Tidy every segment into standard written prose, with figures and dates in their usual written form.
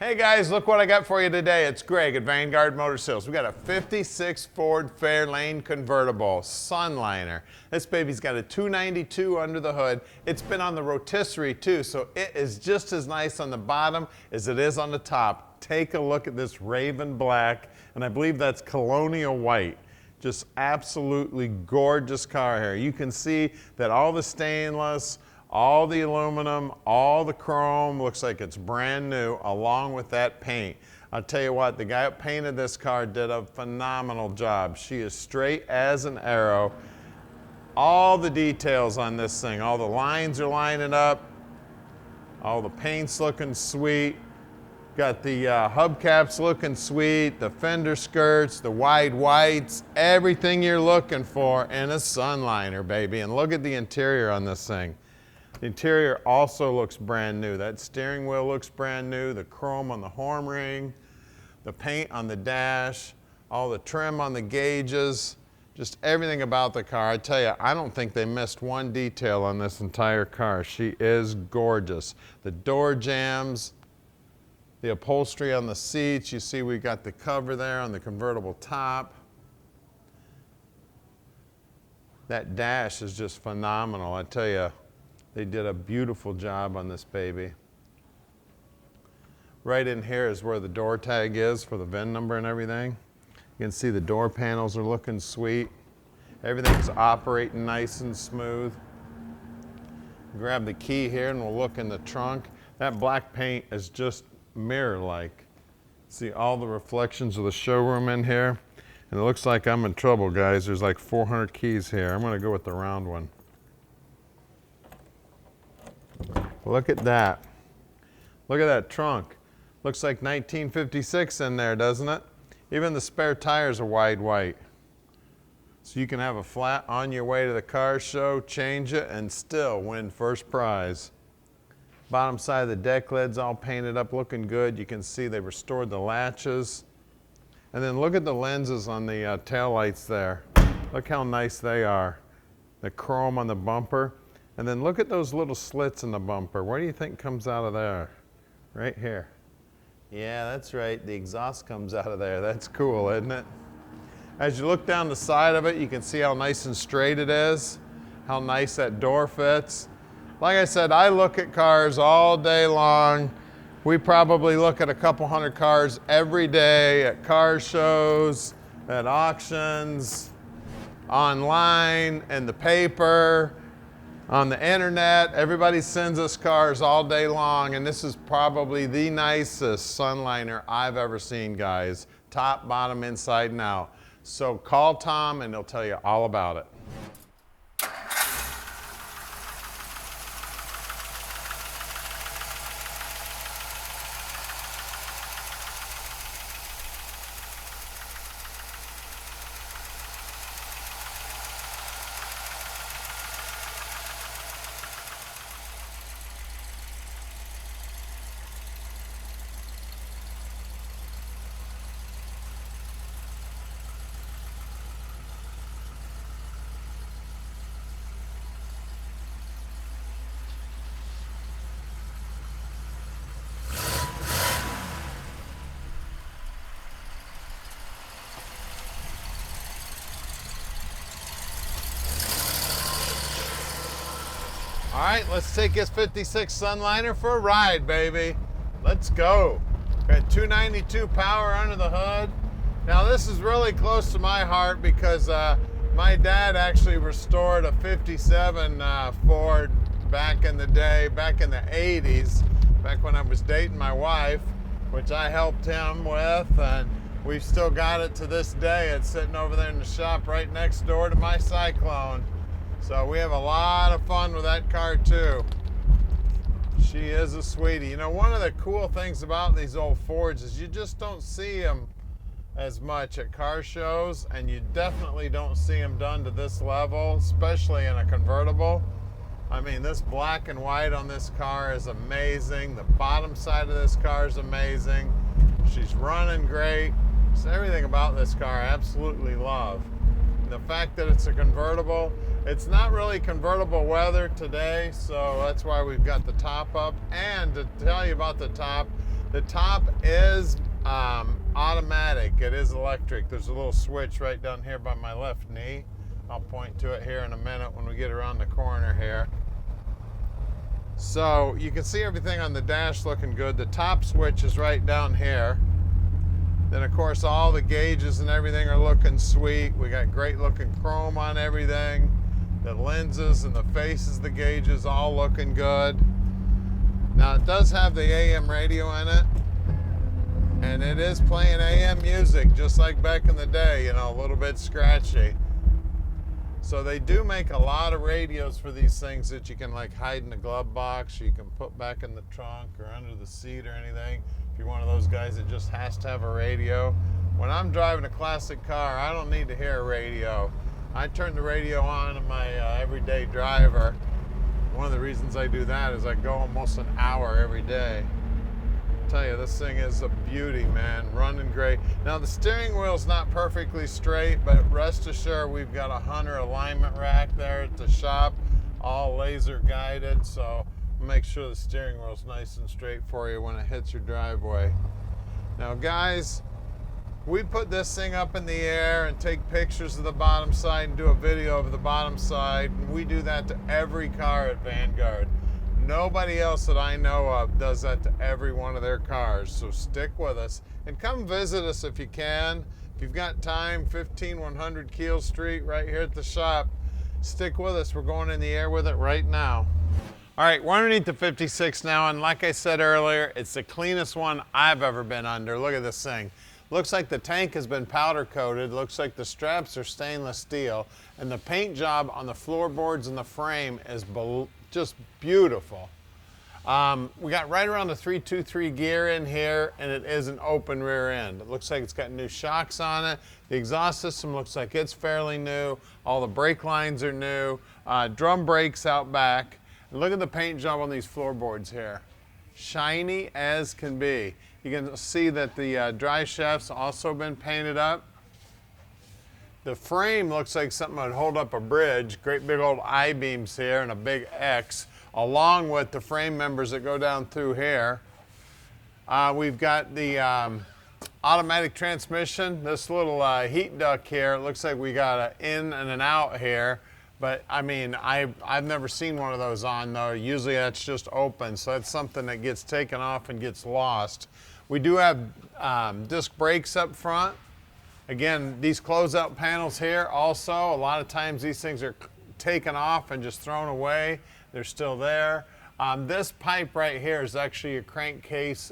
Hey guys, look what I got for you today. It's Greg at Vanguard Motor Sales. We got a 56 Ford Fairlane convertible Sunliner. This baby's got a 292 under the hood. It's been on the rotisserie too, so it is just as nice on the bottom as it is on the top. Take a look at this raven black, and I believe that's Colonial White. Just absolutely gorgeous car here. You can see that all the stainless, all the aluminum, all the chrome looks like it's brand new along with that paint. I'll tell you what, the guy that painted this car did a phenomenal job. She is straight as an arrow. All the details on this thing, all the lines are lining up, all the paint's looking sweet. Got the hubcaps looking sweet, the fender skirts, the wide whites, everything you're looking for in a Sunliner, baby. And look at the interior on this thing. The interior also looks brand new. That steering wheel looks brand new, the chrome on the horn ring, the paint on the dash, all the trim on the gauges, just everything about the car. I tell you, I don't think they missed one detail on this entire car. She is gorgeous. The door jambs, the upholstery on the seats, you see we got the cover there on the convertible top. That dash is just phenomenal. I tell you, they did a beautiful job on this baby. Right in here is where the door tag is for the VIN number and everything. You can see the door panels are looking sweet. Everything's operating nice and smooth. Grab the key here and we'll look in the trunk. That black paint is just mirror-like. See all the reflections of the showroom in here. And it looks like I'm in trouble, guys. There's like 400 keys here. I'm gonna go with the round one. Look at that. Look at that trunk. Looks like 1956 in there, doesn't it? Even the spare tires are wide white. So you can have a flat on your way to the car show, change it, and still win first prize. Bottom side of the deck lid's all painted up, looking good. You can see they restored the latches. And then look at the lenses on the tail lights there. Look how nice they are. The chrome on the bumper. And then look at those little slits in the bumper. What do you think comes out of there? Right here. Yeah, that's right. The exhaust comes out of there. That's cool, isn't it? As you look down the side of it, you can see how nice and straight it is, how nice that door fits. Like I said, I look at cars all day long. We probably look at a couple hundred cars every day at car shows, at auctions, online, in the paper, on the internet. Everybody sends us cars all day long, and this is probably the nicest Sunliner I've ever seen, guys. Top, bottom, inside, and out. So call Tom and he'll tell you all about it. All right, let's take this 56 Sunliner for a ride, baby. Let's go. Got 292 power under the hood. Now this is really close to my heart because my dad actually restored a 57 Ford back in the day, back in the 80s, back when I was dating my wife, which I helped him with, and we've still got it to this day. It's sitting over there in the shop right next door to my Cyclone. So we have a lot of fun with that car too. She is a sweetie. You know, one of the cool things about these old Fords is you just don't see them as much at car shows, and you definitely don't see them done to this level, especially in a convertible. I mean, this black and white on this car is amazing. The bottom side of this car is amazing. She's running great. Just everything about this car I absolutely love. And the fact that it's a convertible, it's not really convertible weather today, so that's why we've got the top up. And to tell you about the top, The top is automatic. It is electric. There's a little switch right down here by my left knee. I'll point to it here in a minute when we get around the corner here. So you can see everything on the dash looking good. The top switch is right down here. Then of course all the gauges and everything are looking sweet. We got great looking chrome on everything. The lenses and the faces, the gauges, all looking good. Now it does have the AM radio in it, and it is playing AM music just like back in the day, you know, a little bit scratchy. So they do make a lot of radios for these things that you can like hide in the glove box, or you can put back in the trunk or under the seat or anything. If you're one of those guys that just has to have a radio. When I'm driving a classic car, I don't need to hear a radio. I turn the radio on in my everyday driver. One of the reasons I do that is I go almost an hour every day. I tell you, this thing is a beauty, man. Running great. Now the steering wheel's not perfectly straight, but rest assured we've got a Hunter alignment rack there at the shop, all laser guided, so make sure the steering wheel's nice and straight for you when it hits your driveway. Now guys, we put this thing up in the air and take pictures of the bottom side and do a video of the bottom side, and we do that to every car at Vanguard. Nobody else that I know of does that to every one of their cars, so stick with us and come visit us if you can. If you've got time, 15100 Keel Street right here at the shop. Stick with us, we're going in the air with it right now. All right, we're underneath the 56 now, and like I said earlier, it's the cleanest one I've ever been under. Look at this thing. Looks like the tank has been powder coated. Looks like the straps are stainless steel, and the paint job on the floorboards and the frame is just beautiful. We got right around the 323 gear in here, and it is an open rear end. It looks like it's got new shocks on it. The exhaust system looks like it's fairly new. All the brake lines are new. Drum brakes out back. And look at the paint job on these floorboards here. Shiny as can be. You can see that the dry shaft's also been painted up. The frame looks like something that would hold up a bridge. Great big old I-beams here and a big X, along with the frame members that go down through here. We've got the automatic transmission. This little heat duct here, it looks like we got an in and an out here. But I mean, I've never seen one of those on though. Usually that's just open, so that's something that gets taken off and gets lost. We do have disc brakes up front. Again, these closeout panels here also, a lot of times these things are taken off and just thrown away. They're still there. This pipe right here is actually a crankcase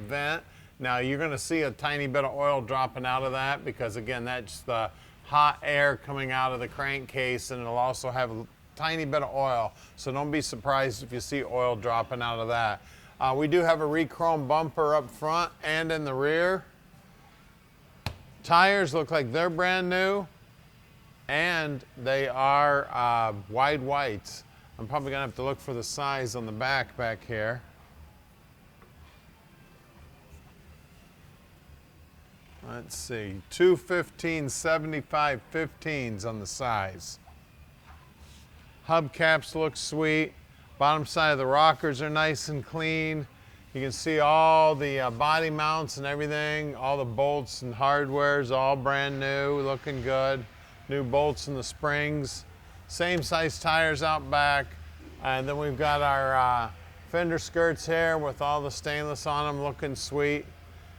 vent. Now you're gonna see a tiny bit of oil dropping out of that because again, that's the hot air coming out of the crankcase, and it'll also have a tiny bit of oil. So don't be surprised if you see oil dropping out of that. We do have a re-chrome bumper up front and in the rear. Tires look like they're brand new, and they are wide whites. I'm probably gonna have to look for the size on the back here. Let's see, 215/75/15s on the size. Hubcaps look sweet. Bottom side of the rockers are nice and clean. You can see all the body mounts and everything, all the bolts and hardware is all brand new, looking good. New bolts in the springs. Same size tires out back. And then we've got our fender skirts here with all the stainless on them, looking sweet.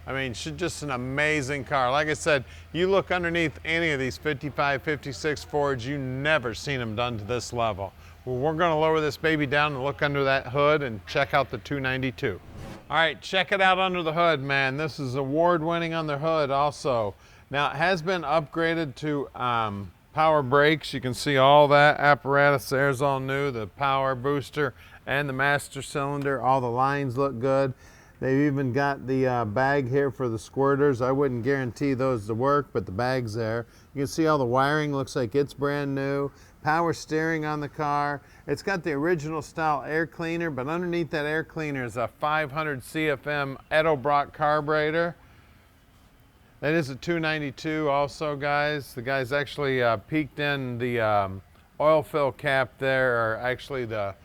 I mean, just an amazing car. Like I said, you look underneath any of these 55, 56 Fords, you've never seen them done to this level. Well, we're gonna lower this baby down and look under that hood and check out the 292. All right, check it out under the hood, man. This is award-winning on the hood also. Now, it has been upgraded to power brakes. You can see all that apparatus there is all new, the power booster and the master cylinder. All the lines look good. They've even got the bag here for the squirters. I wouldn't guarantee those to work, but the bag's there. You can see all the wiring looks like it's brand new. Power steering on the car. It's got the original style air cleaner, but underneath that air cleaner is a 500 CFM Edelbrock carburetor. That is a 292 also, guys. The guys actually peeked in the oil fill cap there, or actually the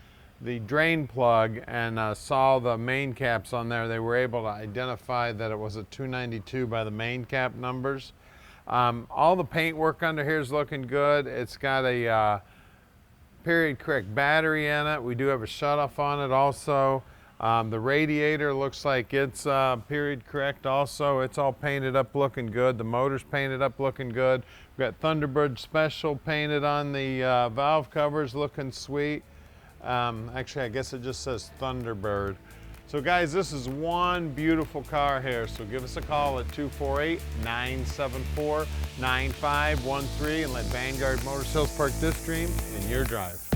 the drain plug and saw the main caps on there, they were able to identify that it was a 292 by the main cap numbers. All the paint work under here is looking good. It's got a period correct battery in it. We do have a shutoff on it also. The radiator looks like it's period correct also. It's all painted up looking good. The motor's painted up looking good. We've got Thunderbird Special painted on the valve covers, looking sweet. Actually, I guess it just says Thunderbird. So guys, this is one beautiful car here. So give us a call at 248-974-9513 and let Vanguard Motor Sales park this dream in your drive.